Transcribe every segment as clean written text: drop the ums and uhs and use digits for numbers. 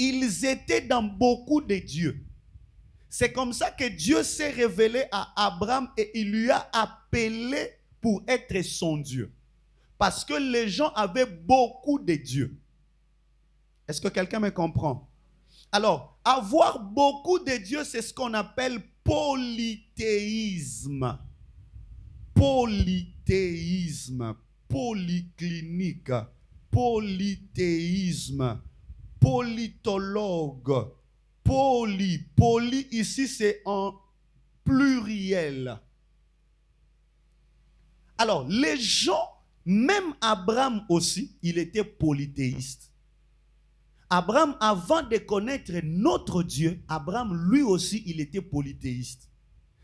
ils étaient dans beaucoup de dieux. C'est comme ça que Dieu s'est révélé à Abraham et il lui a appelé pour être son Dieu. Parce que les gens avaient beaucoup de dieux. Est-ce que quelqu'un me comprend? Alors, avoir beaucoup de dieux, c'est ce qu'on appelle polythéisme. Polythéisme, polyclinique, polythéisme, polytologue, poly ici c'est en pluriel. Alors, les gens, même Abraham aussi, il était polythéiste. Abraham, avant de connaître notre Dieu, Abraham, lui aussi, il était polythéiste.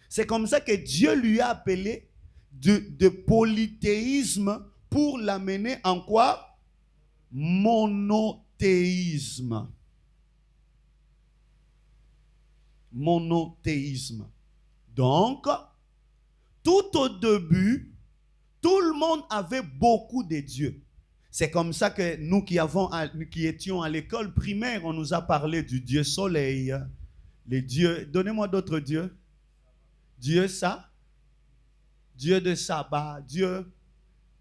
C'est comme ça que Dieu lui a appelé de polythéisme pour l'amener en quoi? Monothéisme. Monothéisme. Donc, tout au début, tout le monde avait beaucoup de dieux. C'est comme ça que nous qui étions à l'école primaire, on nous a parlé du Dieu soleil, les dieux. Donnez-moi d'autres dieux. Dieu ça, Dieu de sabbat, Dieu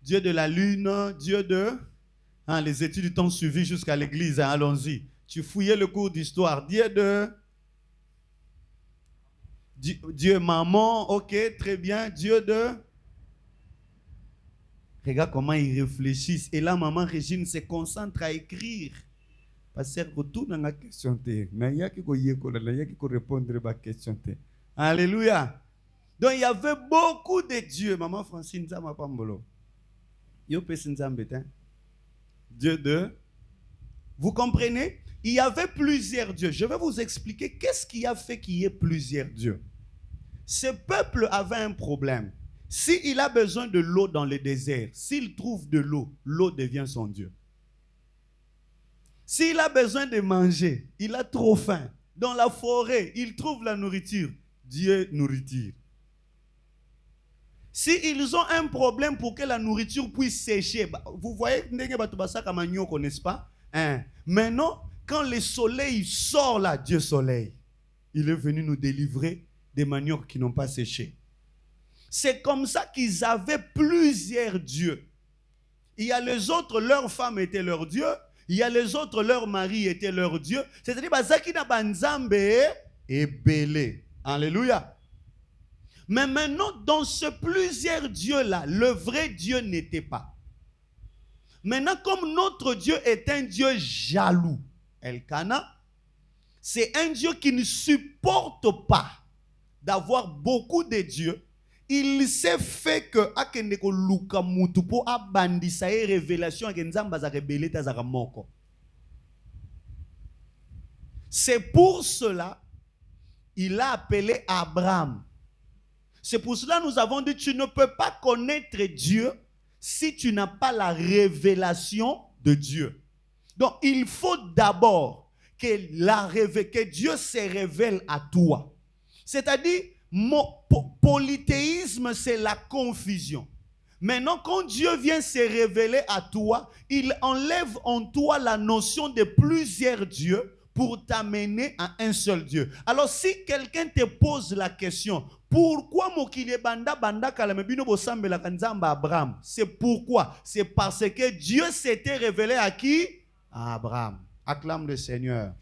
de la lune, Dieu de... Hein, les études t'ont suivi jusqu'à l'église, hein, allons-y. Tu fouillais le cours d'histoire. Dieu de... Dieu maman, ok, très bien. Dieu de... Regarde comment ils réfléchissent. Et là, maman Régine se concentre à écrire. Parce que retourne dans la question. Il y a qui répondre à la question. Alléluia. Donc, il y avait beaucoup de dieux. Maman Francine, ça m'a pas mbolo. Dieu de... Vous comprenez? Il y avait plusieurs dieux. Je vais vous expliquer qu'est-ce qui a fait qu'il y ait plusieurs dieux. Ce peuple avait un problème. S'il a besoin de l'eau dans le désert, s'il trouve de l'eau, l'eau devient son Dieu. S'il a besoin de manger, il a trop faim. Dans la forêt, il trouve la nourriture. Dieu nourriture. S'ils ont un problème pour que la nourriture puisse sécher, vous voyez, n'est-ce pas? Maintenant, quand le soleil sort là, Dieu soleil, il est venu nous délivrer des maniocs qui n'ont pas séché. C'est comme ça qu'ils avaient plusieurs dieux. Il y a les autres, leurs femmes étaient leurs dieux. Il y a les autres, leurs maris étaient leurs dieux. C'est-à-dire, Bazakina Banzambe et Bélé. Alléluia. Mais maintenant, dans ce plusieurs dieux-là, le vrai Dieu n'était pas. Maintenant, comme notre Dieu est un Dieu jaloux, Elkana, c'est un Dieu qui ne supporte pas d'avoir beaucoup de dieux. Il s'est fait que akeneko luka mutupo abandisa e révélation akenzamba za rebelle tazaka moko. C'est pour cela il a appelé Abraham. C'est pour cela nous avons dit tu ne peux pas connaître Dieu si tu n'as pas la révélation de Dieu. Donc il faut d'abord que Dieu se révèle à toi. C'est-à-dire polythéisme, c'est la confusion. Maintenant, quand Dieu vient se révéler à toi, il enlève en toi la notion de plusieurs dieux pour t'amener à un seul Dieu. Alors, si quelqu'un te pose la question, pourquoi Abraham? C'est pourquoi? C'est parce que Dieu s'était révélé à qui? À Abraham. Acclame le Seigneur.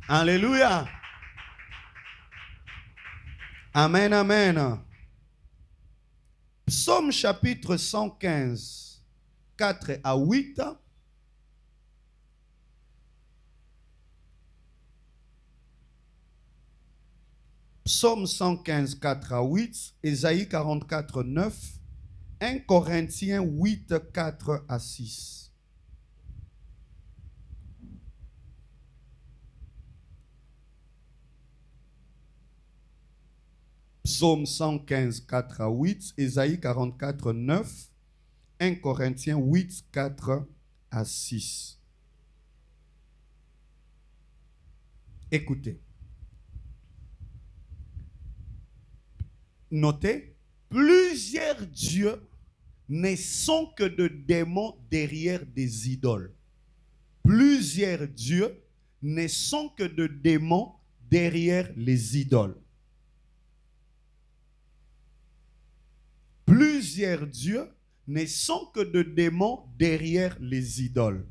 Alléluia. Amen, amen. Psaume chapitre 115, 4 à 8. Psaume 115, 4 à 8. Ésaïe 44, 9. 1 Corinthiens 8, 4 à 6. Psaume 115, 4 à 8, Ésaïe 44, 9, 1 Corinthiens 8, 4 à 6. Écoutez. Notez, plusieurs dieux ne sont que de démons derrière des idoles. plusieurs dieux ne sont que de démons derrière les idoles. Plusieurs dieux ne sont que de démons derrière les idoles.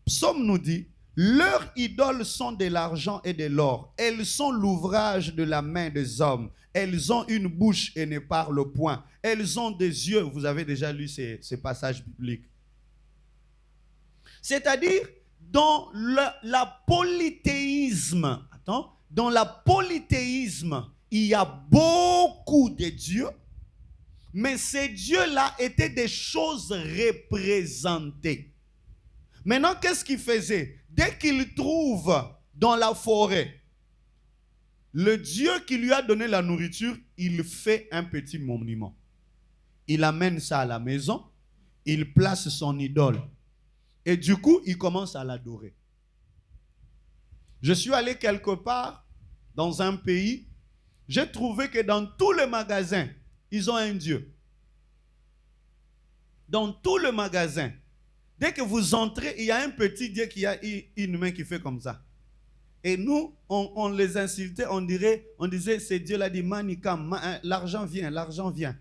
Psaume nous dit, leurs idoles sont de l'argent et de l'or. Elles sont l'ouvrage de la main des hommes. Elles ont une bouche et ne parlent point. Elles ont des yeux. Vous avez déjà lu ces passages bibliques. C'est-à-dire, dans la polythéisme, dans la polythéisme, il y a beaucoup de dieux, mais ces dieux-là étaient des choses représentées. Maintenant, qu'est-ce qu'il faisait? Dès qu'il trouve dans la forêt le Dieu qui lui a donné la nourriture, il fait un petit monument. Il amène ça à la maison, il place son idole. Et du coup, il commence à l'adorer. Je suis allé quelque part dans un pays, j'ai trouvé que dans tous les magasins, ils ont un Dieu. Dans tout le magasin, dès que vous entrez, il y a un petit Dieu qui a une main qui fait comme ça. Et nous, on les insultait, on disait, c'est Dieu l'a dit, manikam, l'argent vient, l'argent vient.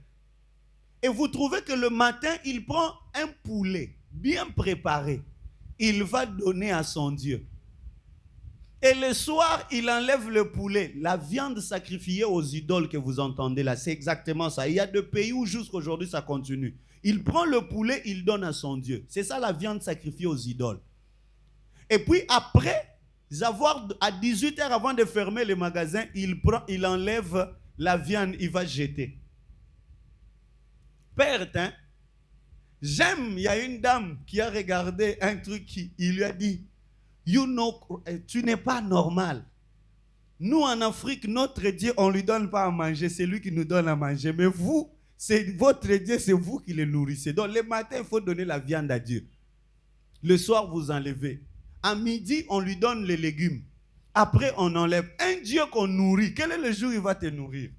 Et vous trouvez que le matin, il prend un poulet bien préparé. Il va donner à son Dieu. Et le soir, il enlève le poulet. La viande sacrifiée aux idoles que vous entendez là, c'est exactement ça. Il y a des pays où jusqu'à aujourd'hui ça continue. Il prend le poulet, il donne à son Dieu. C'est ça la viande sacrifiée aux idoles. Et puis après, à 18h avant de fermer le magasin, il enlève la viande, il va jeter. Père, j'aime, il y a une dame qui a regardé un truc, il lui a dit, you know, tu n'es pas normal. Nous en Afrique, notre Dieu, on ne lui donne pas à manger, c'est lui qui nous donne à manger. Mais vous, c'est votre Dieu, c'est vous qui le nourrissez. Donc le matin, il faut donner la viande à Dieu. Le soir, vous enlevez. À midi, on lui donne les légumes. Après, on enlève. Un Dieu qu'on nourrit, quel est le jour où il va te nourrir?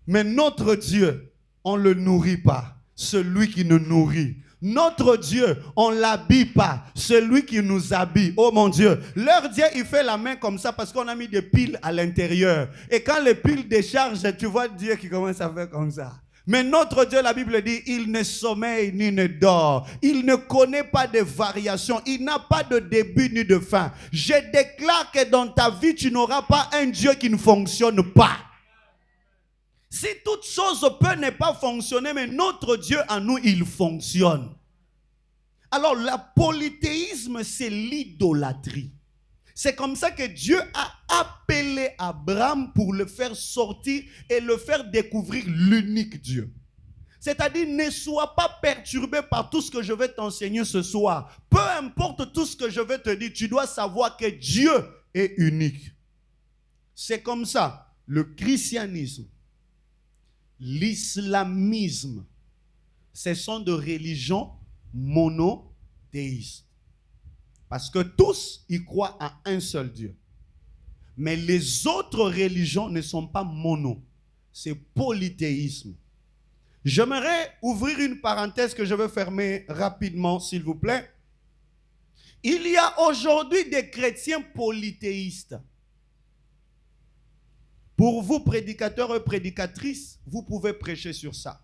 Mais notre Dieu, on ne le nourrit pas. Celui qui nous nourrit. Notre Dieu, on ne l'habille pas. Celui qui nous habille. Oh mon Dieu. Leur Dieu, il fait la main comme ça parce qu'on a mis des piles à l'intérieur. Et quand les piles déchargent, tu vois Dieu qui commence à faire comme ça. Mais notre Dieu, la Bible dit, il ne sommeille ni ne dort. Il ne connaît pas de variation. Il n'a pas de début ni de fin. Je déclare que dans ta vie, tu n'auras pas un Dieu qui ne fonctionne pas. Si toute chose peut ne pas fonctionner, mais notre Dieu en nous, il fonctionne. Alors, le polythéisme, c'est l'idolâtrie. C'est comme ça que Dieu a appelé Abraham pour le faire sortir et le faire découvrir l'unique Dieu. C'est-à-dire, ne sois pas perturbé par tout ce que je vais t'enseigner ce soir. Peu importe tout ce que je vais te dire, tu dois savoir que Dieu est unique. C'est comme ça, le christianisme, l'islamisme, ce sont des religions monothéistes. Parce que tous, ils croient à un seul Dieu. Mais les autres religions ne sont pas mono. C'est polythéisme. J'aimerais ouvrir une parenthèse que je vais fermer rapidement, s'il vous plaît. Il y a aujourd'hui des chrétiens polythéistes. Pour vous, prédicateurs et prédicatrices, vous pouvez prêcher sur ça.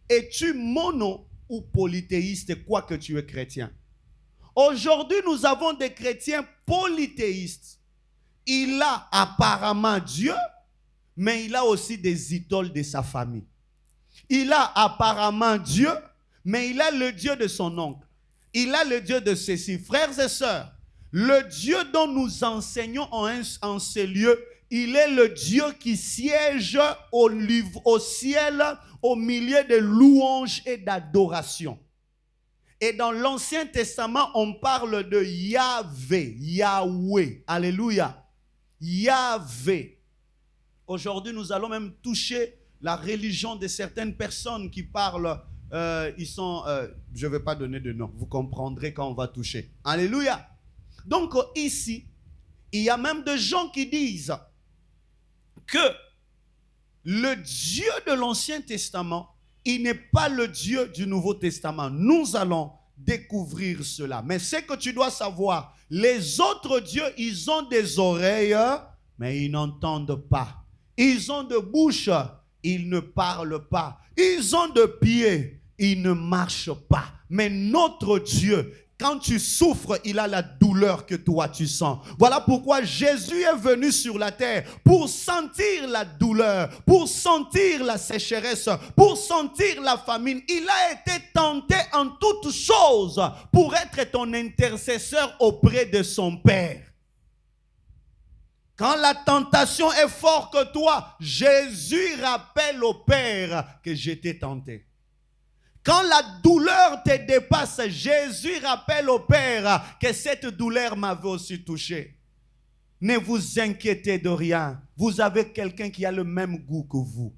Es-tu mono ou polythéiste, quoi que tu es chrétien? Aujourd'hui, nous avons des chrétiens polythéistes. Il a apparemment Dieu, mais il a aussi des idoles de sa famille. Il a apparemment Dieu, mais il a le Dieu de son oncle. Il a le Dieu de ses six frères et sœurs. Le Dieu dont nous enseignons en ces lieux, il est le Dieu qui siège au ciel au milieu de louanges et d'adoration. Et dans l'Ancien Testament, on parle de Yahvé, Yahweh. Alléluia. Yahvé. Aujourd'hui, nous allons même toucher la religion de certaines personnes qui parlent, je ne vais pas donner de nom, vous comprendrez quand on va toucher. Alléluia. Donc ici, il y a même des gens qui disent que le Dieu de l'Ancien Testament, il n'est pas le Dieu du Nouveau Testament. Nous allons découvrir cela. Mais ce que tu dois savoir, les autres dieux, ils ont des oreilles, mais ils n'entendent pas. Ils ont de bouche, ils ne parlent pas. Ils ont de pieds, ils ne marchent pas. Mais notre Dieu, quand tu souffres, il a la douleur que toi tu sens. Voilà pourquoi Jésus est venu sur la terre pour sentir la douleur, pour sentir la sécheresse, pour sentir la famine. Il a été tenté en toutes choses pour être ton intercesseur auprès de son Père. Quand la tentation est forte que toi, Jésus rappelle au Père que j'étais tenté. Quand la douleur te dépasse, Jésus rappelle au Père que cette douleur m'avait aussi touché. Ne vous inquiétez de rien. Vous avez quelqu'un qui a le même goût que vous.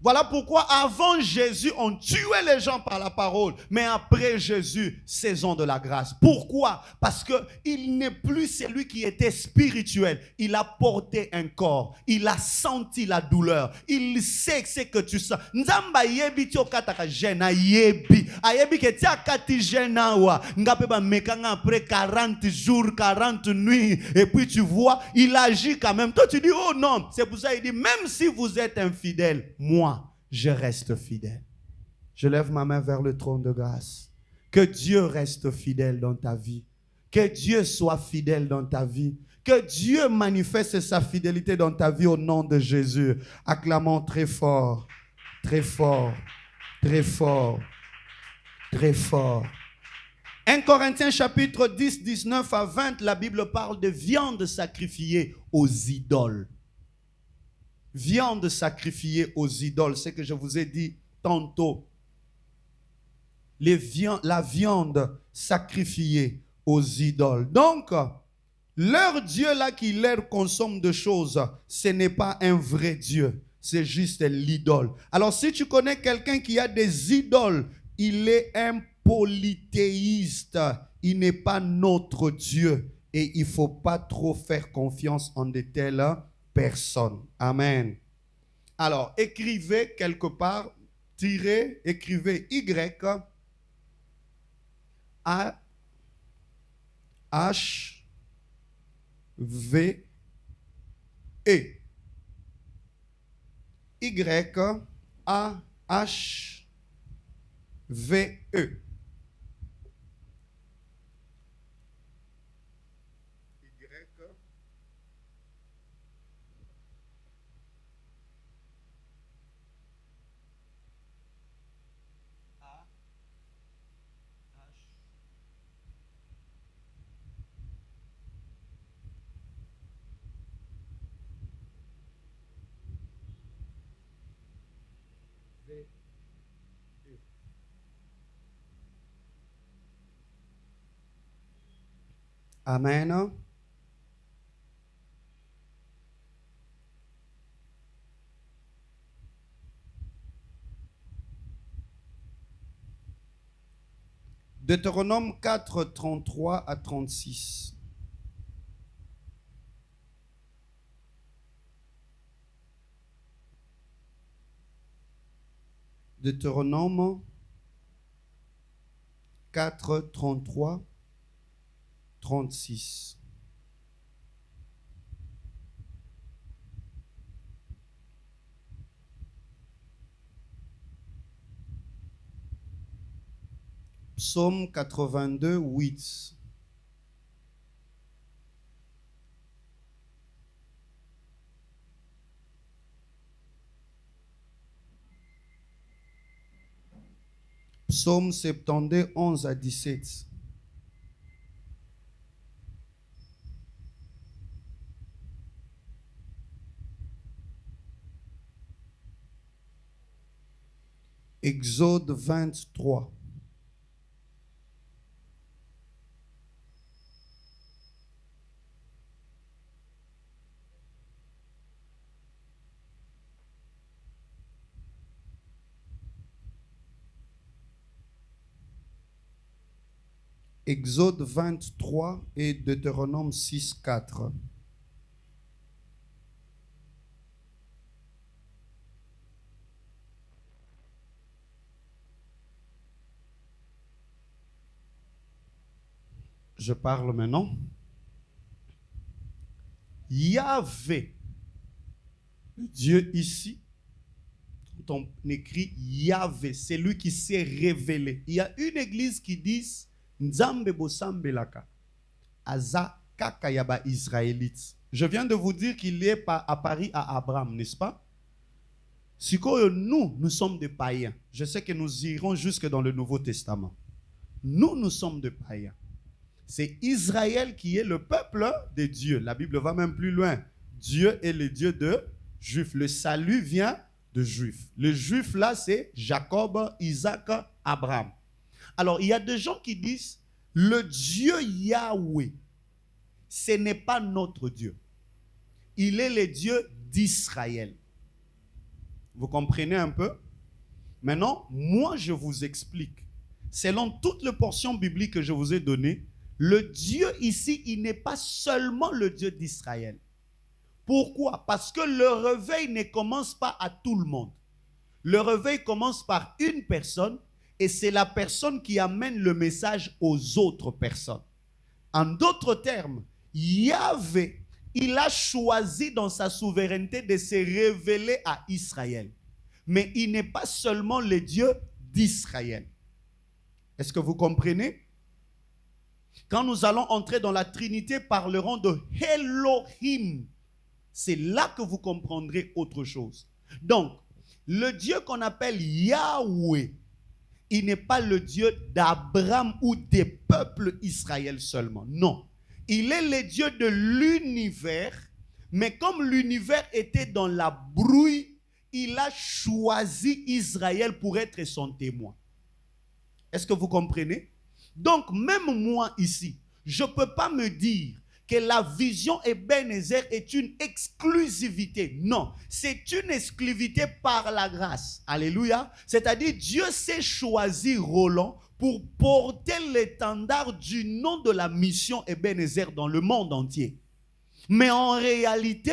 Voilà pourquoi avant Jésus, on tuait les gens par la parole. Mais après Jésus, saison de la grâce. Pourquoi? Parce qu'il n'est plus celui qui était spirituel. Il a porté un corps. Il a senti la douleur. Il sait ce que tu sens. Nzamba yebi ti okataka jena yebi. Ayebi ke ti akati jena wa. Ngape ba mekanga après 40 jours, 40 nuits. Et puis tu vois, il agit quand même. Toi tu dis, oh non. C'est pour ça qu'il dit, même si vous êtes infidèle, moi, je reste fidèle. Je lève ma main vers le trône de grâce. Que Dieu reste fidèle dans ta vie. Que Dieu soit fidèle dans ta vie. Que Dieu manifeste sa fidélité dans ta vie au nom de Jésus. Acclamons très fort, très fort, très fort, très fort. 1 Corinthiens chapitre 10, 19 à 20, la Bible parle de viande sacrifiée aux idoles. Viande sacrifiée aux idoles, c'est ce que je vous ai dit tantôt. La viande sacrifiée aux idoles. Donc, leur Dieu là qui leur consomme de choses, ce n'est pas un vrai Dieu, c'est juste l'idole. Alors si tu connais quelqu'un qui a des idoles, il est un polythéiste, il n'est pas notre Dieu et il ne faut pas trop faire confiance en de telles personne. Amen. Alors, écrivez quelque part, écrivez Y, A, H, V, E. Y, A, H, V, E. Amen. Deutéronome 4, 33 à 36. Deutéronome 4, 33, 36. Psaume 82, 8. Psaume 72, 11 à 17. Exode 23. Exode 23 et Deutéronome 6, 4. Je parle maintenant. Yahvé, Dieu ici, quand on écrit Yahvé, c'est lui qui s'est révélé. Il y a une église qui dit Nzambe Bosambelaka, Aza Kakayaba Israélite. Je viens de vous dire qu'il est apparu à Abraham, n'est-ce pas? Nous sommes des païens. Je sais que nous irons jusque dans le Nouveau Testament. Nous sommes des païens. C'est Israël qui est le peuple de Dieu. La Bible va même plus loin. Dieu est le Dieu de Juifs. Le salut vient de Juifs. Le Juif là, c'est Jacob, Isaac, Abraham. Alors, il y a des gens qui disent, le Dieu Yahweh, ce n'est pas notre Dieu. Il est le Dieu d'Israël. Vous comprenez un peu? Maintenant, moi, je vous explique. Selon toutes les portions bibliques que je vous ai données, le Dieu ici, il n'est pas seulement le Dieu d'Israël. Pourquoi? Parce que le réveil ne commence pas à tout le monde. Le réveil commence par une personne et c'est la personne qui amène le message aux autres personnes. En d'autres termes, Yahvé, il a choisi dans sa souveraineté de se révéler à Israël. Mais il n'est pas seulement le Dieu d'Israël. Est-ce que vous comprenez? Quand nous allons entrer dans la Trinité, parlerons de Elohim. C'est là que vous comprendrez autre chose. Donc, le Dieu qu'on appelle Yahweh, il n'est pas le Dieu d'Abraham ou des peuples Israël seulement. Non. Il est le Dieu de l'univers, mais comme l'univers était dans la brouille, il a choisi Israël pour être son témoin. Est-ce que vous comprenez? Donc, même moi ici, je ne peux pas me dire que la vision Ebenezer est une exclusivité. Non, c'est une exclusivité par la grâce. Alléluia. C'est-à-dire, Dieu s'est choisi Roland pour porter l'étendard du nom de la mission Ebenezer dans le monde entier. Mais en réalité,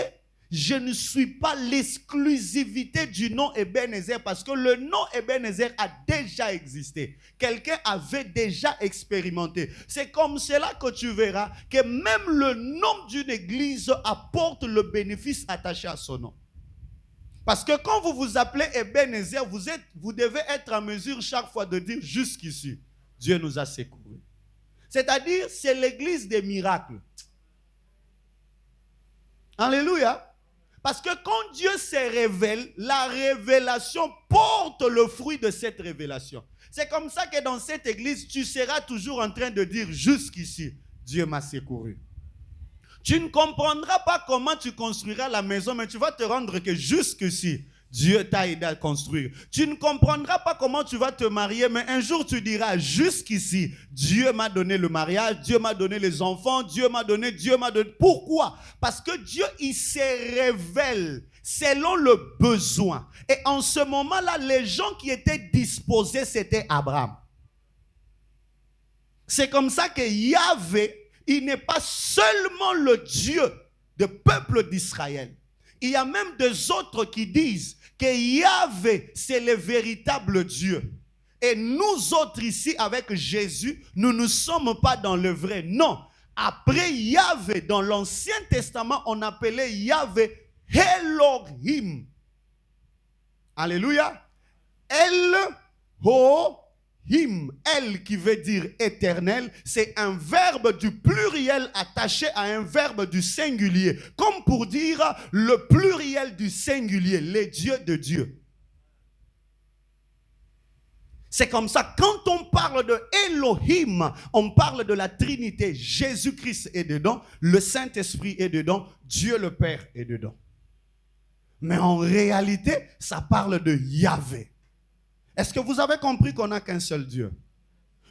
je ne suis pas l'exclusivité du nom Ebenezer parce que le nom Ebenezer a déjà existé. Quelqu'un avait déjà expérimenté. C'est comme cela que tu verras que même le nom d'une église apporte le bénéfice attaché à son nom. Parce que quand vous vous appelez Ebenezer, vous devez être en mesure chaque fois de dire jusqu'ici, Dieu nous a secourus. C'est-à-dire, c'est l'église des miracles. Alléluia. Parce que quand Dieu se révèle, la révélation porte le fruit de cette révélation. C'est comme ça que dans cette église, tu seras toujours en train de dire jusqu'ici, Dieu m'a secouru. Tu ne comprendras pas comment tu construiras la maison, mais tu vas te rendre que jusqu'ici, Dieu t'a aidé à construire. Tu ne comprendras pas comment tu vas te marier, mais un jour tu diras, jusqu'ici, Dieu m'a donné le mariage, Dieu m'a donné les enfants, Dieu m'a donné. Pourquoi? Parce que Dieu, il se révèle selon le besoin. Et en ce moment-là, les gens qui étaient disposés, c'était Abraham. C'est comme ça que Yahvé, il n'est pas seulement le Dieu du peuple d'Israël. Il y a même des autres qui disent que Yahvé, c'est le véritable Dieu. Et nous autres ici, avec Jésus, nous ne sommes pas dans le vrai. Non. Après Yahvé, dans l'Ancien Testament, on appelait Yahvé Elohim. Alléluia. Elohim. El qui veut dire éternel, c'est un verbe du pluriel attaché à un verbe du singulier. Comme pour dire le pluriel du singulier, les dieux de Dieu. C'est comme ça, quand on parle de Elohim, on parle de la Trinité. Jésus-Christ est dedans, le Saint-Esprit est dedans, Dieu le Père est dedans. Mais en réalité, ça parle de Yahvé. Est-ce que vous avez compris qu'on n'a qu'un seul Dieu?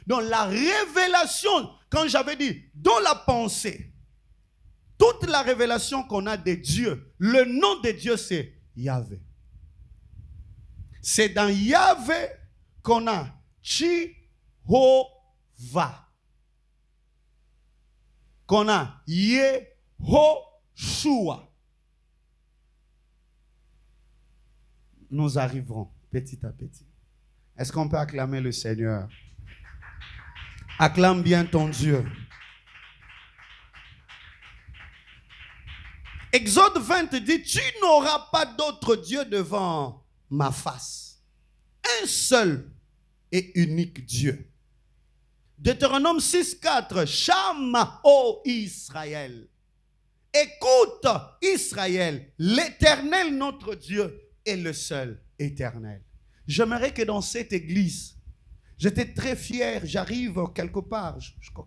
Donc la révélation, quand j'avais dit, dans la pensée, toute la révélation qu'on a de Dieu, le nom de Dieu c'est Yahvé. C'est dans Yahvé qu'on a Jehovah, qu'on a Yehoshua. Nous arriverons petit à petit. Est-ce qu'on peut acclamer le Seigneur? Acclame bien ton Dieu. Exode 20 dit, tu n'auras pas d'autre Dieu devant ma face. Un seul et unique Dieu. Deutéronome 6,4. Shama, ô Israël. Écoute, Israël, l'Éternel notre Dieu est le seul éternel. J'aimerais que dans cette église, j'étais très fier, j'arrive quelque part,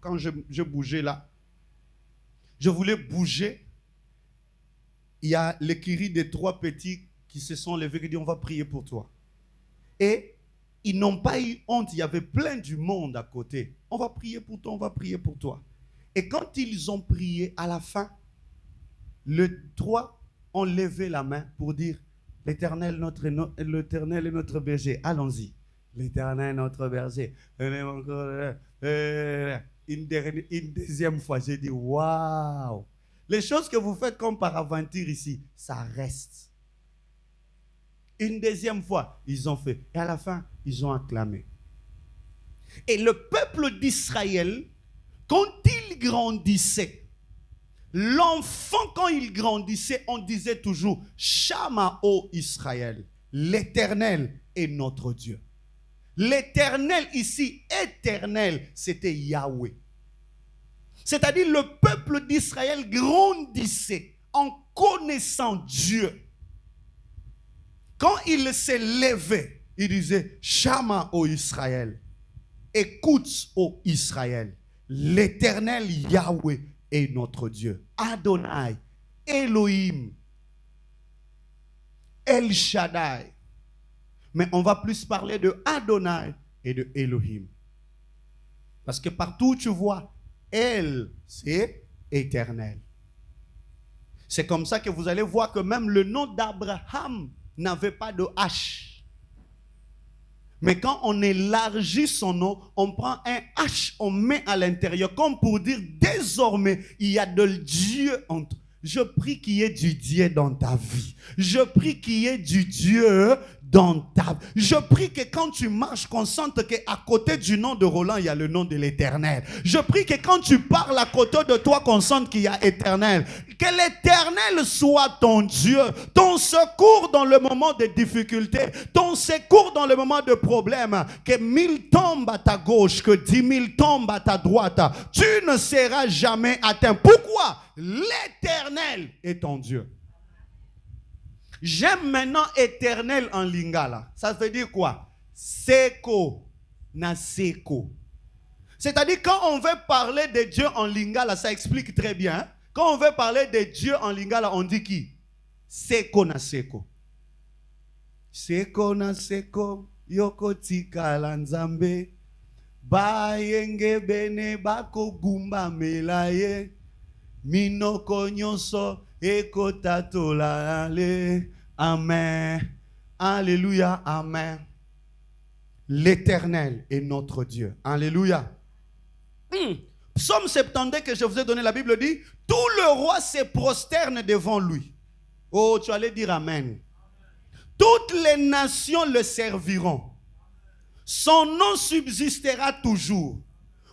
quand je bougeais là, je voulais bouger. Il y a l'écurie des 3 petits qui se sont levés et dit, on va prier pour toi. Et ils n'ont pas eu honte, il y avait plein du monde à côté. On va prier pour toi, on va prier pour toi. Et quand ils ont prié, à la fin, les 3 ont levé la main pour dire, l'Éternel est notre berger. Allons-y. L'Éternel est notre berger. Une deuxième fois, j'ai dit, waouh. Les choses que vous faites comme par aventure ici, ça reste. Une deuxième fois, ils ont fait. Et à la fin, ils ont acclamé. Et le peuple d'Israël, quand il grandissait, l'enfant, quand il grandissait, on disait toujours, Shama, ô Israël, l'Éternel est notre Dieu. L'Éternel ici, éternel, c'était Yahweh. C'est-à-dire le peuple d'Israël grandissait en connaissant Dieu. Quand il s'est levé, il disait, Shama, ô Israël, écoute, ô Israël, l'Éternel Yahweh est notre Dieu. Adonai, Elohim, El Shaddai. Mais on va plus parler de Adonai et de Elohim. Parce que partout où tu vois, El, c'est éternel. C'est comme ça que vous allez voir que même le nom d'Abraham n'avait pas de H. Mais quand on élargit son nom, on prend un H, on met à l'intérieur, comme pour dire désormais, il y a de Dieu entre. Je prie qu'il y ait du Dieu dans ta vie. Je prie qu'il y ait du Dieu dans ta vie. Je prie que quand tu marches, qu'on sente qu'à côté du nom de Roland, il y a le nom de l'Éternel. Je prie que quand tu parles à côté de toi, qu'on sente qu'il y a Éternel. Que l'Éternel soit ton Dieu, ton secours dans le moment de difficulté, ton secours dans le moment de problème. Que 1000 tombent à ta gauche, que 10 000 tombent à ta droite. Tu ne seras jamais atteint. Pourquoi? L'Éternel est ton Dieu. J'aime maintenant éternel en lingala. Ça veut dire quoi? Seko na seko. C'est-à-dire quand on veut parler de Dieu en lingala, ça explique très bien. Quand on veut parler de Dieu en lingala, on dit qui? Seko na seko. Seko na seko, yoko tika lanzambe. Ba yenge bene bako gumba melaye. Minoko nyonso eko tatola ale. Amen. Alléluia. Amen. L'Éternel est notre Dieu. Alléluia. Psaume 72 que je vous ai donné, la Bible dit, tout le roi se prosterne devant lui. Oh, tu allais dire Amen. Toutes les nations le serviront. Son nom subsistera toujours.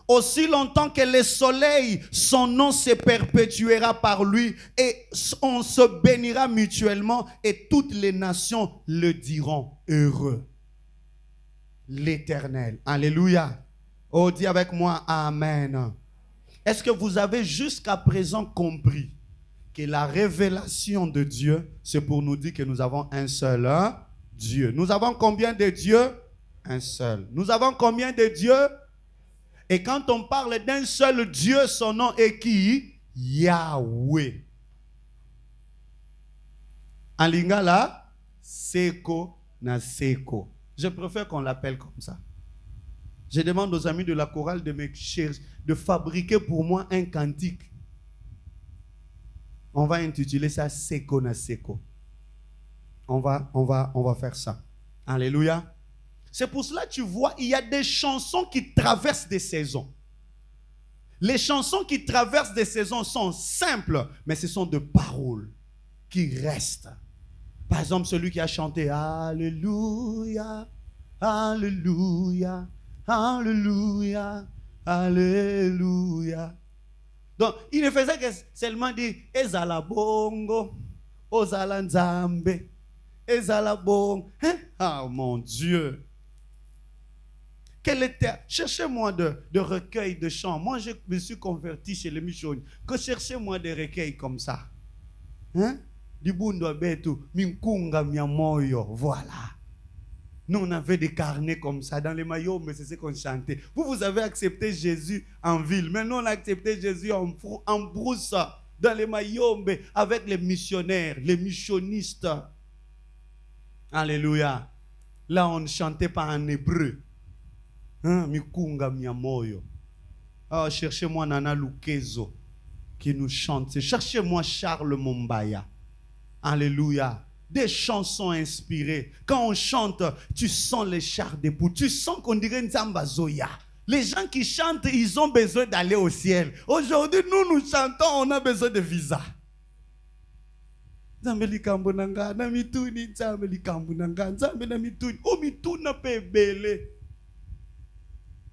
Aussi longtemps que le soleil, son nom se perpétuera par lui et on se bénira mutuellement et toutes les nations le diront heureux. L'Éternel. Alléluia. Oh, dis avec moi Amen. Est-ce que vous avez jusqu'à présent compris que la révélation de Dieu, c'est pour nous dire que nous avons un seul Dieu. Nous avons combien de dieux? Un seul. Nous avons combien de dieux? Et quand on parle d'un seul Dieu, son nom est qui? Yahweh. En lingala, Seko na Seko. Je préfère qu'on l'appelle comme ça. Je demande aux amis de la chorale de me chercher, de fabriquer pour moi un cantique. On va intituler ça Seko na Seko. On va faire ça. Alléluia. C'est pour cela que tu vois, il y a des chansons qui traversent des saisons. Les chansons qui traversent des saisons sont simples, mais ce sont des paroles qui restent. Par exemple, celui qui a chanté Alléluia, Alléluia, Alléluia, Alléluia. Donc, il ne faisait que seulement dire Ezala bongo, Ozala nzambe, Ezala bongo. Hein? Ah, mon Dieu. Cherchez-moi de recueils de chants. Moi, je me suis converti chez les missionnaires. Que cherchez-moi des recueils comme ça. Hein? Dibundo betu, minkunga miamoyo. Voilà. Nous, on avait des carnets comme ça dans les maillots, mais c'est ce qu'on chantait. Vous avez accepté Jésus en ville. Maintenant, on a accepté Jésus en brousse, dans les maillots, avec les missionnaires, les missionnistes. Alléluia. Là, on ne chantait pas en hébreu. Mikunga miamoyo. Oh, cherchez-moi Nana Lukezo qui nous chante. Cherchez-moi Charles Mombaya. Alléluia. Des chansons inspirées. Quand on chante, tu sens les chars d'époux. Tu sens qu'on dirait Nzamba Zoya. Les gens qui chantent, ils ont besoin d'aller au ciel. Aujourd'hui, nous chantons, on a besoin de visa. Zambeli kambonanga, na mituni, zambeli kambonanga, zambeli na mituni. Oh, mituna pe bele.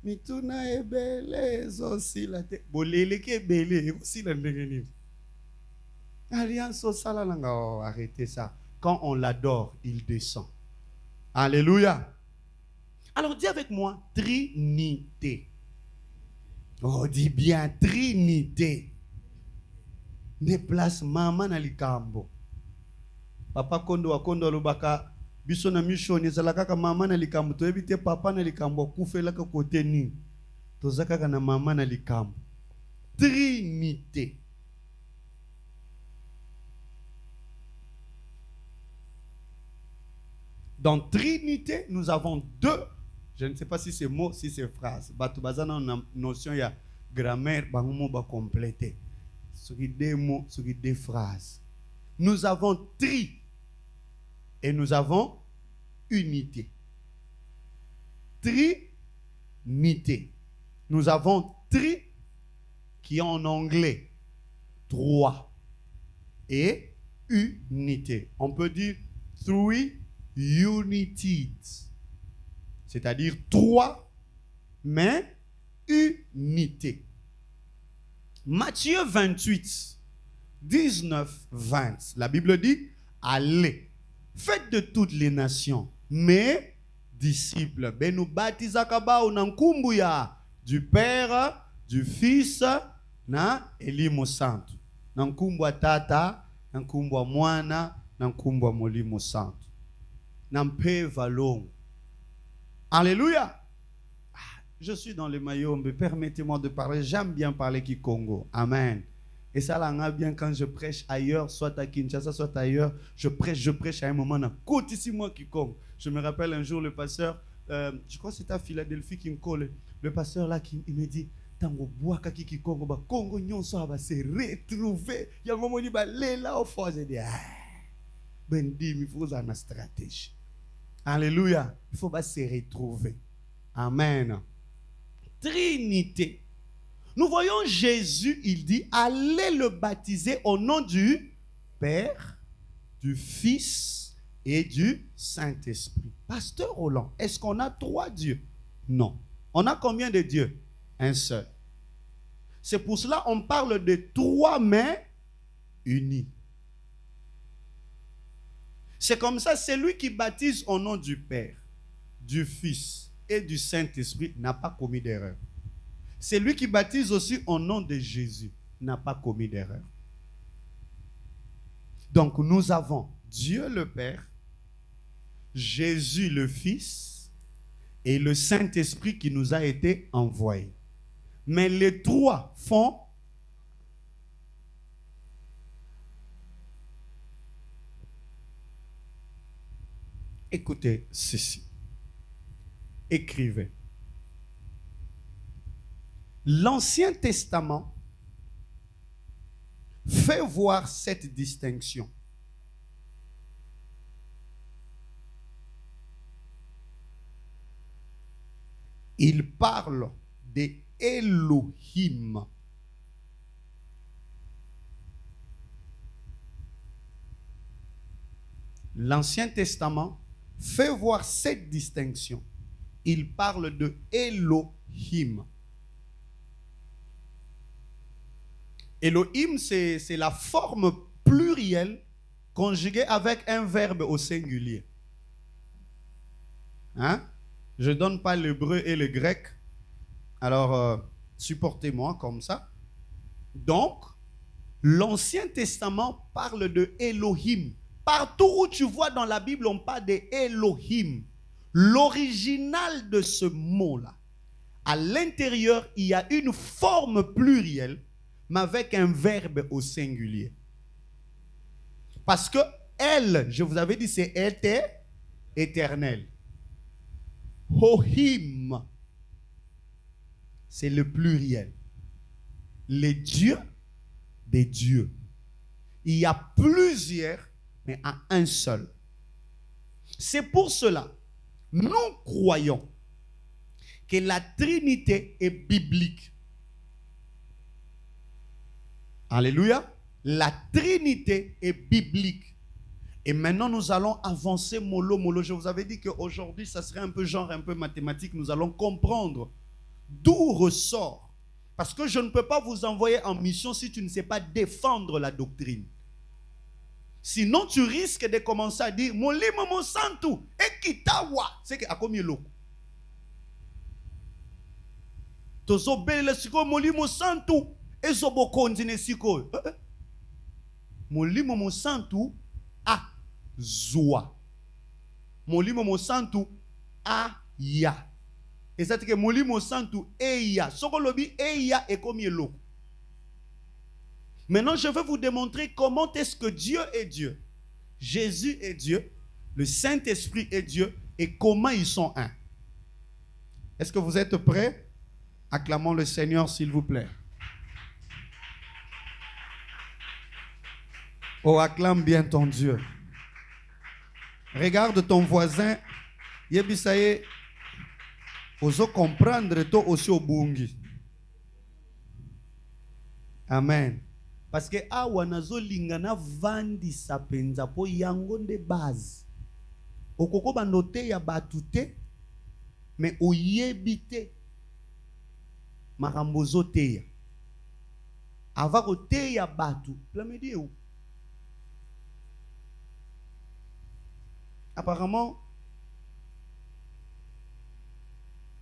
Mituna e bele, zosi la te. Bolele ke bele, aussi la ndengeni. Alliance au salananga, oh, arrêtez ça. Quand on l'adore, il descend. Alléluia. Alors dis avec moi, Trinité. Oh, dis bien, Trinité. Déplace maman na likambo. Papa kondo wa kondo lubaka. Biso na mission ezalaka ka mama na likambo. To ebite papa na likambo kufela ka kote ni. Tozaka ka na mama na likambo. Trinité. Dans Trinité, nous avons deux. Je ne sais pas si c'est mot, si c'est phrase. Batubazana on a notion il y a grammaire, bangumo ba compléter. Ce qui des mots, ce qui des phrases. Nous avons tri et nous avons unité. Trinité. Nous avons tri qui est en anglais trois et unité. On peut dire three united, c'est-à-dire trois, mais unité. Matthieu 28, 19, 20. La Bible dit, allez, faites de toutes les nations, mes disciples. Ben nous baptisakaba unankumbuya du Père, du Fils, na Elimo Santo. Nankumbwa tata, nankumbwa mwana, nankumbwa molimo santo. Nampe valon. Alléluia. Je suis dans le maillot, mais permettez-moi de parler. J'aime bien parler Kikongo. Amen. Et ça l'a bien quand je prêche ailleurs, soit à Kinshasa, soit ailleurs. Je prêche à un moment. Côte ici, moi Kikongo. Je me rappelle un jour le pasteur, je crois que c'était à Philadelphie qui me colle. Le pasteur là, il me dit, Tango bois kaki Kikongo, ba Congo nyonso va se retrouver. Il y a un moment où il va aller là au fond. J'ai dit, ben dit, il faut une stratégie. Alléluia. Il faut se retrouver. Amen. Trinité. Nous voyons Jésus, il dit, allez le baptiser au nom du Père, du Fils et du Saint-Esprit. Pasteur Roland, est-ce qu'on a trois dieux? Non. On a combien de dieux? Un seul. C'est pour cela qu'on parle de trois mains unies. C'est comme ça, celui qui baptise au nom du Père, du Fils et du Saint-Esprit n'a pas commis d'erreur. Celui qui baptise aussi au nom de Jésus n'a pas commis d'erreur. Donc nous avons Dieu le Père, Jésus le Fils et le Saint-Esprit qui nous a été envoyé. Mais les trois font écoutez ceci. Écrivez. L'Ancien Testament fait voir cette distinction. Il parle des Elohim. L'Ancien Testament fait voir cette distinction. Il parle de Elohim. Elohim, c'est la forme plurielle conjuguée avec un verbe au singulier. Hein? Je ne donne pas l'hébreu et le grec. Alors, supportez-moi comme ça. Donc, l'Ancien Testament parle de Elohim. Partout où tu vois dans la Bible, on parle de Elohim. L'original de ce mot-là, à l'intérieur, il y a une forme plurielle, mais avec un verbe au singulier. Parce que elle, je vous avais dit, c'est éternel. Hohim, c'est le pluriel. Les dieux des dieux. Il y a plusieurs, mais à un seul. C'est pour cela, nous croyons que la Trinité est biblique. Alléluia. La Trinité est biblique. Et maintenant, nous allons avancer mollo, mollo. Je vous avais dit qu'aujourd'hui, ça serait un peu genre, un peu mathématique. Nous allons comprendre d'où ressort. Parce que je ne peux pas vous envoyer en mission si tu ne sais pas défendre la doctrine. Sinon, tu risques de commencer à dire Molimo mo santu ekitawa. C'est que à combien l'eau? Tozo bele siko molimo santu ezobo konzine siko. Molimo mo santu a zoa. Molimo mo santu a ya. Et ça, c'est que molimo santu eya. Soko lobi eya et combien l'eau? Maintenant, je vais vous démontrer comment est-ce que Dieu est Dieu. Jésus est Dieu. Le Saint-Esprit est Dieu. Et comment ils sont un. Est-ce que vous êtes prêts? Acclamons le Seigneur, s'il vous plaît. Oh, acclame bien ton Dieu. Regarde ton voisin. Yebisaye. Oso comprendre toi aussi au bungi. Amen. Parce que awa nazo lingana vandi sapenza po yango de base. Okoko bandote ya batute mais oyebite makambozo teya. Ava ko teya batu. Plamedi où? Apparemment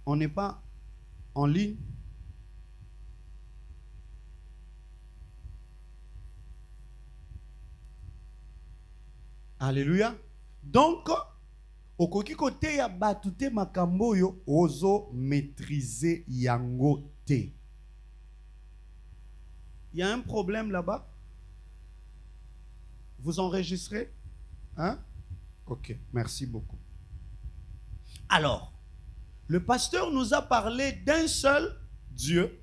on n'est pas en ligne. Alléluia. Donc, okoki kote ya batute makambo yo ozo maîtriser yango te. Il y a un problème là-bas. Vous enregistrez? Hein? Ok, merci beaucoup. Alors, le pasteur nous a parlé d'un seul Dieu,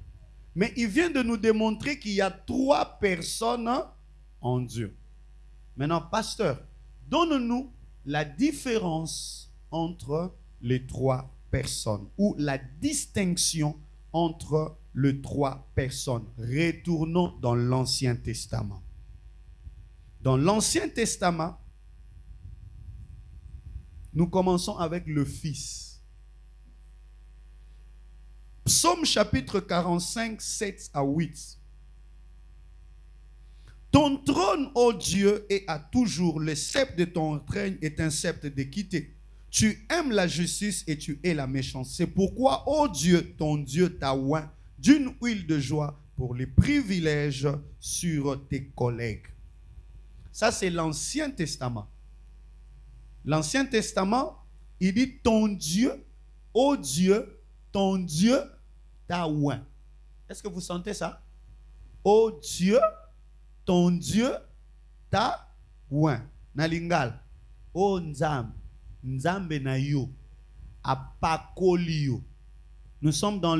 mais il vient de nous démontrer qu'il y a 3 personnes en Dieu. Maintenant, pasteur, donne-nous la différence entre les 3 personnes ou la distinction entre les 3 personnes. Retournons dans l'Ancien Testament. Dans l'Ancien Testament, nous commençons avec le Fils. Psaume chapitre 45, 7 à 8. Ton trône, ô Dieu, est à toujours. Le sceptre de ton règne est un sceptre d'équité. Tu aimes la justice et tu hais la méchanceté. C'est pourquoi, ô Dieu, ton Dieu t'a oint d'une huile de joie pour les privilèges sur tes collègues. Ça, c'est l'Ancien Testament. L'Ancien Testament, il dit ton Dieu, ô Dieu, ton Dieu t'a oint. Est-ce que vous sentez ça? Ô Dieu, ton Dieu t'a oint. Nalingal. O Nzam. Nzambe na yo. Apakoli yo. Nous sommes dans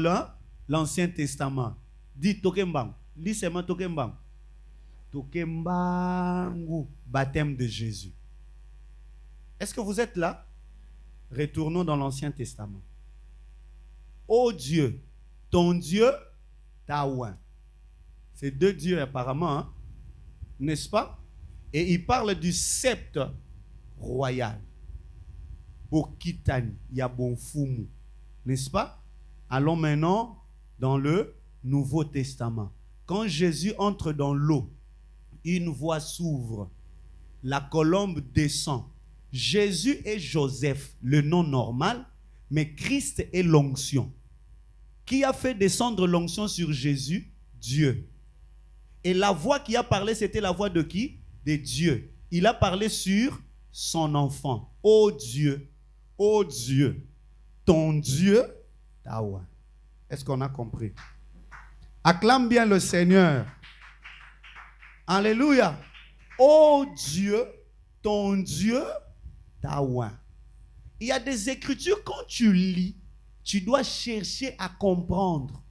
l'Ancien Testament. Dis Tokembang. Dis seulement Tokembang. Tokembangu. Baptême de Jésus. Est-ce que vous êtes là? Retournons dans l'Ancien Testament. Ô Dieu, ton Dieu t'a oint. C'est 2 dieux apparemment, hein? N'est-ce pas? Et il parle du sceptre royal. Bokitani, Yabonfumu. N'est-ce pas? Allons maintenant dans le Nouveau Testament. Quand Jésus entre dans l'eau, une voie s'ouvre. La colombe descend. Jésus est Joseph, le nom normal, mais Christ est l'onction. Qui a fait descendre l'onction sur Jésus? Dieu. Et la voix qui a parlé, c'était la voix de qui? De Dieu. Il a parlé sur son enfant. Oh Dieu, ton Dieu, Tawa. Est-ce qu'on a compris? Acclame bien le Seigneur. Alléluia. Oh Dieu, ton Dieu, Tawa. Il y a des écritures, quand tu lis, tu dois chercher à comprendre.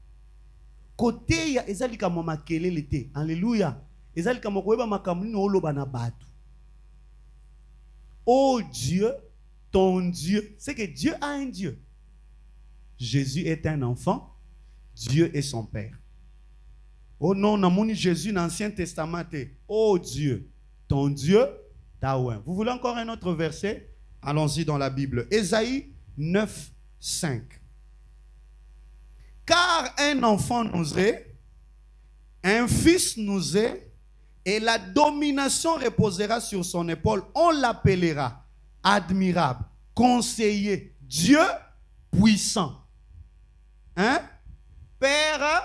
Côté, il y a ezalika mama kelele. Alléluia. Ezalika mokoeba makamuni no oloba na batu. Oh Dieu, ton Dieu. C'est que Dieu a un Dieu. Jésus est un enfant. Dieu est son Père. Oh non, namoni Jésus dans l'Ancien Testament. Oh Dieu, ton Dieu, Taouin. Vous voulez encore un autre verset? Allons-y dans la Bible. Ésaïe 9, 5. Car un enfant nous est, un fils nous est, et la domination reposera sur son épaule. On l'appellera admirable, conseiller, Dieu puissant, hein? Père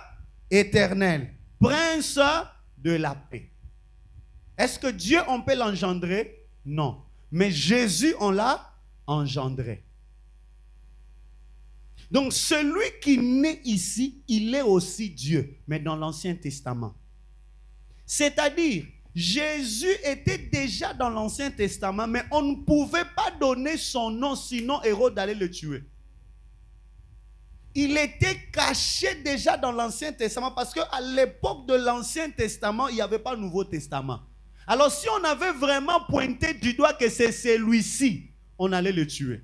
éternel, prince de la paix. Est-ce que Dieu, on peut l'engendrer? Non. Mais Jésus, on l'a engendré. Donc, celui qui naît ici, il est aussi Dieu, mais dans l'Ancien Testament. C'est-à-dire, Jésus était déjà dans l'Ancien Testament, mais on ne pouvait pas donner son nom, sinon Hérode allait le tuer. Il était caché déjà dans l'Ancien Testament, parce qu'à l'époque de l'Ancien Testament, il n'y avait pas le Nouveau Testament. Alors, si on avait vraiment pointé du doigt que c'est celui-ci, on allait le tuer.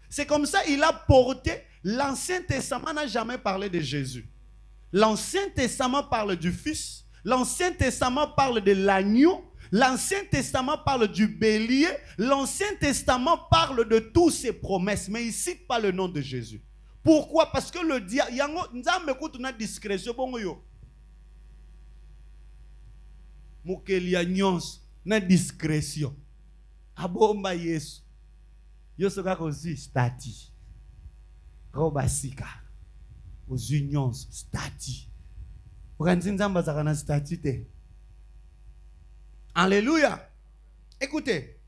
C'est comme ça qu'il a porté. L'Ancien Testament n'a jamais parlé de Jésus. L'Ancien Testament parle du Fils. L'Ancien Testament parle de l'agneau. L'Ancien Testament parle du bélier. L'Ancien Testament parle de toutes ses promesses. Mais il ne cite pas le nom de Jésus. Pourquoi? Parce que le diable... Nzambe écoute une discrétion. Mokelia nyons na discrétion. Abomba Yesu. Yesu kakozi stati. Robasika. Aux unions stati. Okanzinzamba zakana stati te. Alléluia. Écoutez.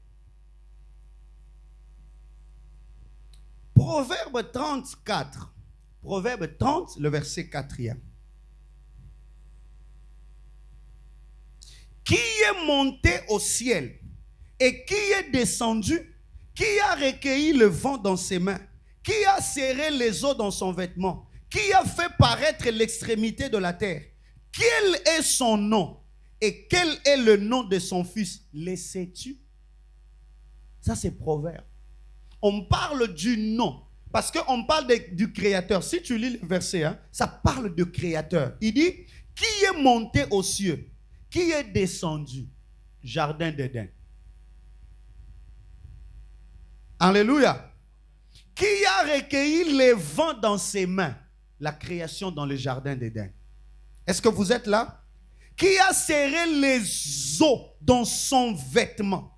Proverbe 34. Proverbe 30, le verset 4e. Qui est monté au ciel et qui est descendu, qui a recueilli le vent dans ses mains, qui a serré les eaux dans son vêtement, qui a fait paraître l'extrémité de la terre. Quel est son nom et quel est le nom de son fils? Le sais-tu? Ça c'est Proverbe. On parle du nom parce qu'on parle du Créateur. Si tu lis le verset, hein, ça parle de Créateur. Il dit, qui est monté aux cieux? Qui est descendu? Jardin d'Éden. Alléluia. Qui a recueilli les vents dans ses mains? La création dans le jardin d'Éden. Est-ce que vous êtes là? Qui a serré les eaux dans son vêtement?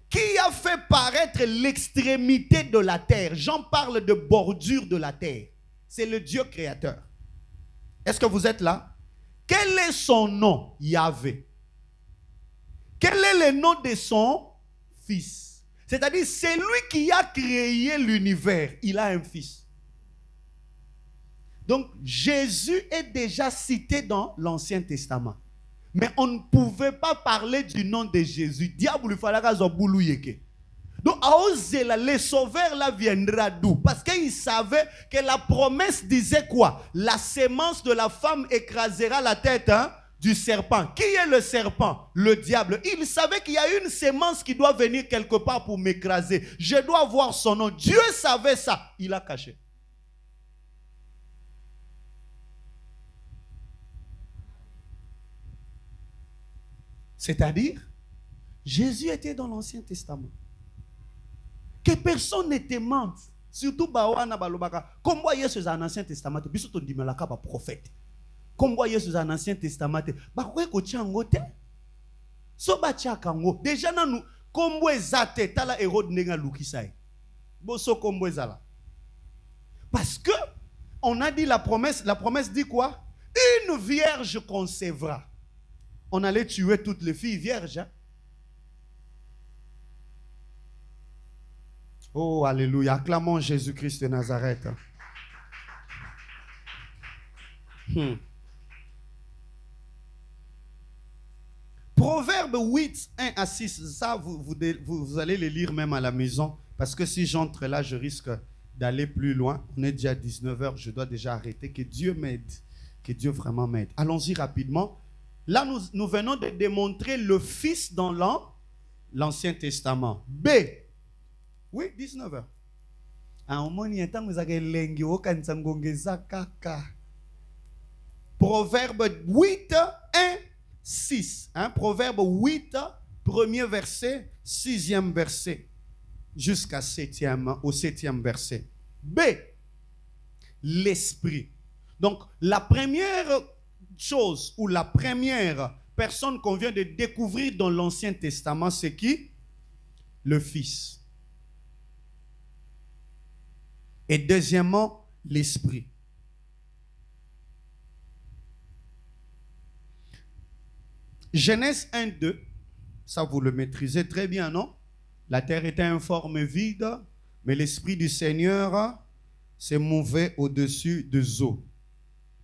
Qui a fait paraître l'extrémité de la terre? J'en parle de bordure de la terre. C'est le Dieu créateur. Est-ce que vous êtes là? Quel est son nom? Yahvé. Quel est le nom de son fils? C'est-à-dire, c'est lui qui a créé l'univers. Il a un fils. Donc, Jésus est déjà cité dans l'Ancien Testament. Mais on ne pouvait pas parler du nom de Jésus. Diable, il fallait qu'il donc, le sauveur là viendra d'où? Parce qu'il savait que la promesse disait quoi? La sémence de la femme écrasera la tête, hein, du serpent. Qui est le serpent? Le diable. Il savait qu'il y a une sémence qui doit venir quelque part pour m'écraser. Je dois voir son nom. Dieu savait ça. Il a caché. C'est-à-dire, Jésus était dans l'Ancien Testament. Que personne ne te mente. Surtout Bawana Balobaka. Comme voyez ce dans l'Ancien Testament, tu as dit prophète. Comme Yesu dans l'Ancien Testament, bakwe ko tiango te. So ba kango. Déjà nous kombo ezate tala Hérode ndenga lukisai. Boso kombo ezala. Parce que on a dit la promesse dit quoi? Une vierge concevra. On allait tuer toutes les filles vierges. Hein? Oh, alléluia. Acclamons Jésus-Christ de Nazareth. Proverbe 8, 1 à 6. Ça, vous allez les lire même à la maison. Parce que si j'entre là, je risque d'aller plus loin. On est déjà à 19h, je dois déjà arrêter. Que Dieu m'aide. Que Dieu vraiment m'aide. Allons-y rapidement. Là, nous venons de démontrer le Fils dans l'Ancien Testament. B. Oui, 19h. Proverbe 8, 1, 6. Hein? Proverbe 8, premier verset, 6e verset. Jusqu'à au 7e verset. B. L'esprit. Donc, la première chose ou la première personne qu'on vient de découvrir dans l'Ancien Testament, c'est qui? Le Fils. Et deuxièmement, l'Esprit. Genèse 1, 2. Ça, vous le maîtrisez très bien, non? La terre était informe et vide, mais l'Esprit du Seigneur s'est mouvé au-dessus des eaux.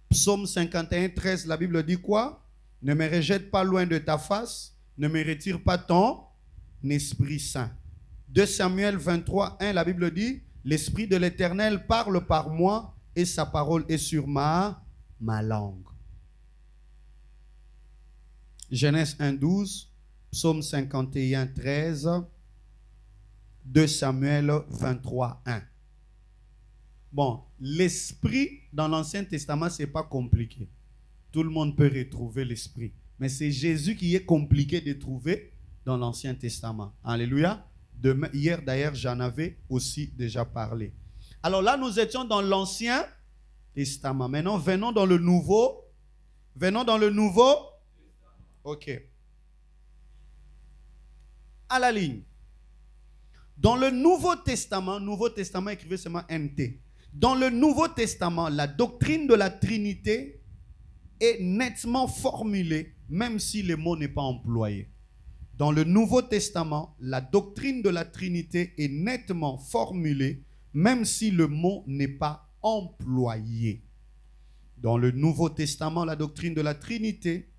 Psaume 51, 13, la Bible dit quoi? Ne me rejette pas loin de ta face, ne me retire pas ton Esprit Saint. 2 Samuel 23, 1, la Bible dit, l'Esprit de l'Éternel parle par moi et sa parole est sur ma langue. Genèse 1, 12, Psaume 51, 13, 2 Samuel 23, 1. Bon, l'esprit dans l'Ancien Testament, ce n'est pas compliqué. Tout le monde peut retrouver l'esprit. Mais c'est Jésus qui est compliqué de trouver dans l'Ancien Testament. Alléluia. Hier d'ailleurs, j'en avais aussi déjà parlé. Alors là, nous étions dans l'Ancien Testament. Maintenant, venons dans le Nouveau. Venons dans le Nouveau. Ok. À la ligne. Dans le Nouveau Testament écrivez seulement NT. Dans le Nouveau Testament, la doctrine de la Trinité est nettement formulée, même si le mot n'est pas employé. Dans le Nouveau Testament, la doctrine de la Trinité est nettement formulée, même si le mot n'est pas employé. Dans le Nouveau Testament, la doctrine de la Trinité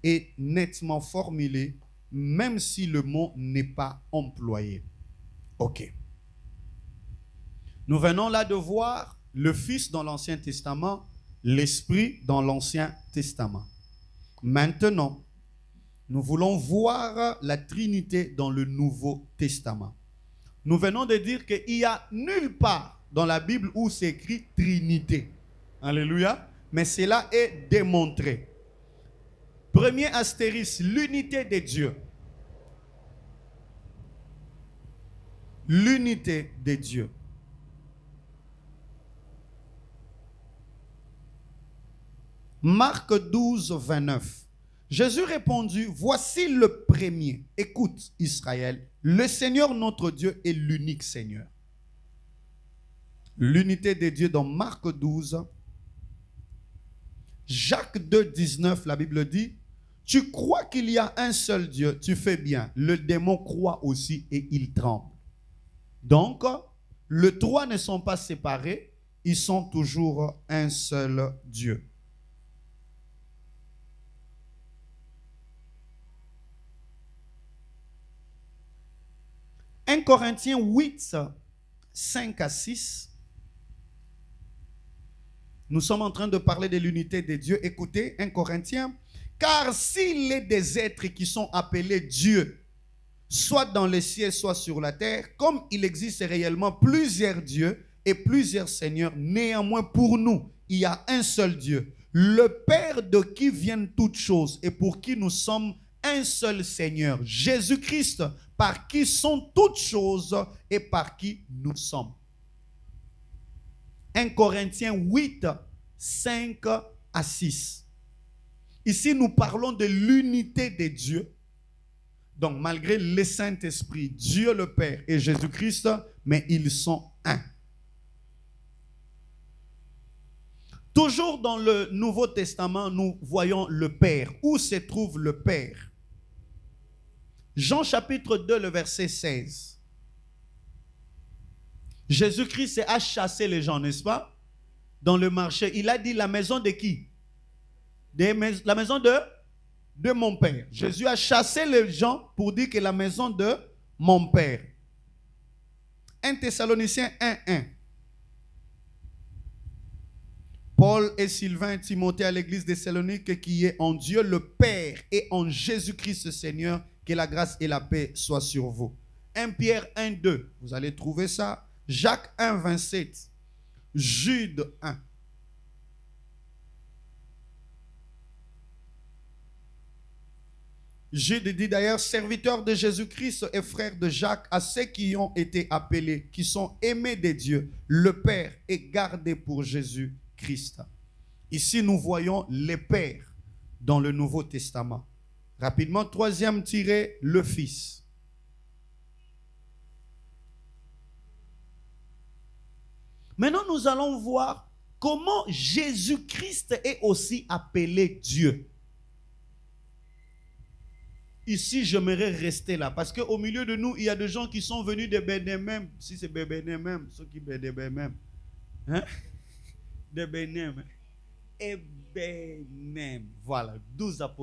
est nettement formulée, même si le mot n'est pas employé. Ok. Nous venons là de voir le Fils dans l'Ancien Testament, l'Esprit dans l'Ancien Testament. Maintenant, nous voulons voir la Trinité dans le Nouveau Testament. Nous venons de dire qu'il n'y a nulle part dans la Bible où c'est écrit Trinité. Alléluia. Mais cela est démontré. Premier astérisque, l'unité de Dieu. L'unité de Dieu. Marc 12, 29. Jésus répondit, voici le premier. Écoute Israël, le Seigneur notre Dieu est l'unique Seigneur. L'unité de Dieu dans Marc 12. Jacques 2, 19, la Bible dit, tu crois qu'il y a un seul Dieu, tu fais bien. Le démon croit aussi et il tremble. Donc, les trois ne sont pas séparés, ils sont toujours un seul Dieu. « 1 Corinthiens 8, 5 à 6. Nous sommes en train de parler de l'unité de Dieu. Écoutez, 1 Corinthiens. Car s'il est des êtres qui sont appelés Dieu, soit dans les cieux, soit sur la terre, comme il existe réellement plusieurs dieux et plusieurs seigneurs, néanmoins pour nous, il y a un seul Dieu, le Père de qui viennent toutes choses et pour qui nous sommes un seul Seigneur, Jésus-Christ, par qui sont toutes choses et par qui nous sommes. 1 Corinthiens 8, 5 à 6. Ici, nous parlons de l'unité de Dieu. Donc, malgré le Saint-Esprit, Dieu le Père et Jésus-Christ, mais ils sont un. Toujours dans le Nouveau Testament, nous voyons le Père. Où se trouve le Père? Jean chapitre 2, le verset 16. Jésus-Christ a chassé les gens, n'est-ce pas? Dans le marché. Il a dit la maison de qui? La maison de mon Père. Jésus a chassé les gens pour dire que la maison de mon Père. 1 Thessaloniciens 1:1. Paul et Sylvain, Timothée à l'église de Thessalonique, qui est en Dieu le Père et en Jésus-Christ Seigneur, que la grâce et la paix soient sur vous. 1 Pierre 1:2, vous allez trouver ça. Jacques 1:27. Jude 1. Jude dit d'ailleurs, serviteur de Jésus-Christ et frère de Jacques, à ceux qui ont été appelés, qui sont aimés de Dieu, le Père et gardés pour Jésus-Christ. Ici, nous voyons les pères dans le Nouveau Testament. Rapidement, troisième tiré, le Fils. Maintenant, nous allons voir comment Jésus-Christ est aussi appelé Dieu. Ici, j'aimerais rester là. Parce qu'au milieu de nous, il y a des gens qui sont venus de Bénin même. Si c'est Bénin même, ceux qui Bénin même. Hein? De Bénin. Et Bénin. Voilà, 12 apôtres.